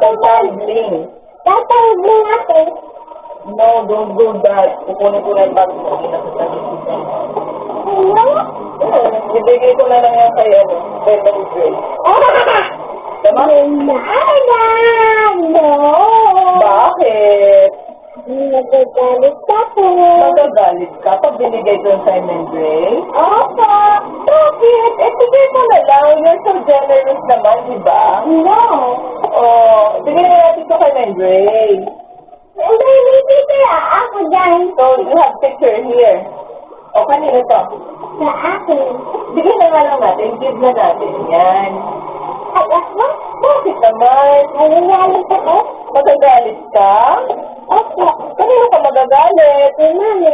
Tatambling. Tatambling ako. No, don't do that. Kukunin ko na yung bag mo. Ano? Ibigay ko na lang yan kay ano, Lemon Gray. Tama? No. Bakit? Nagagalit ako. Magagalit ka pag binigay ko yung Lemon Gray? Opo. Bakit? Eh, bigay mo na lang. You're so generous naman, di ba? No. Oh, bigay na natin ito kay Lemon Gray. May picture ako dyan. So, you have picture here. O, kanino to? Sa akin. Bigyan na nga lang natin. Give na natin. Yan. Ay, ako? Bakit naman? Nagagalit ako? Magagalit ka? Opo. Kanino ka magagalit? Kay mami.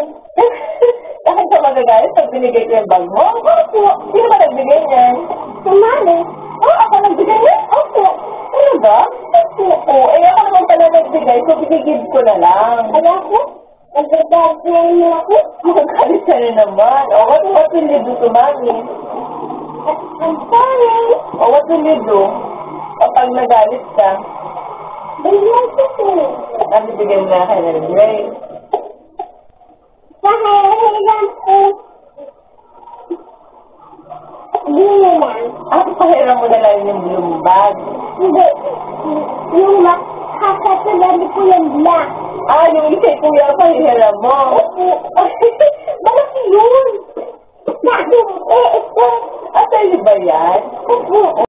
Bakit ka magagalit pag binigay ko yung bag mo? Opo. Sino ba nagbigay niyan? Sa mami. Oh, ako nagbigay niyan? Opo. Ano ba? Oo, eh ako naman pala nagbigay, so bigay-give ko na lang. Ay, ako? Nagagalit na yun ako? Magagalit ka na naman. O, what will you do to mommy? I'm sorry. O, what will you do kapag nagalit ka? Bigyan ko ko. Ano bigay na kay Ray? Sa halilan ko. Hindi na lang. Ako pahiram mo na lang yung blue bag. Hindi. Yung makakasagari ko yung black. Ah, yung isa kuya pahiram mo. Opo. Malaki yun. Sabi, ito. Ah, sa'yo ba yan? Opo.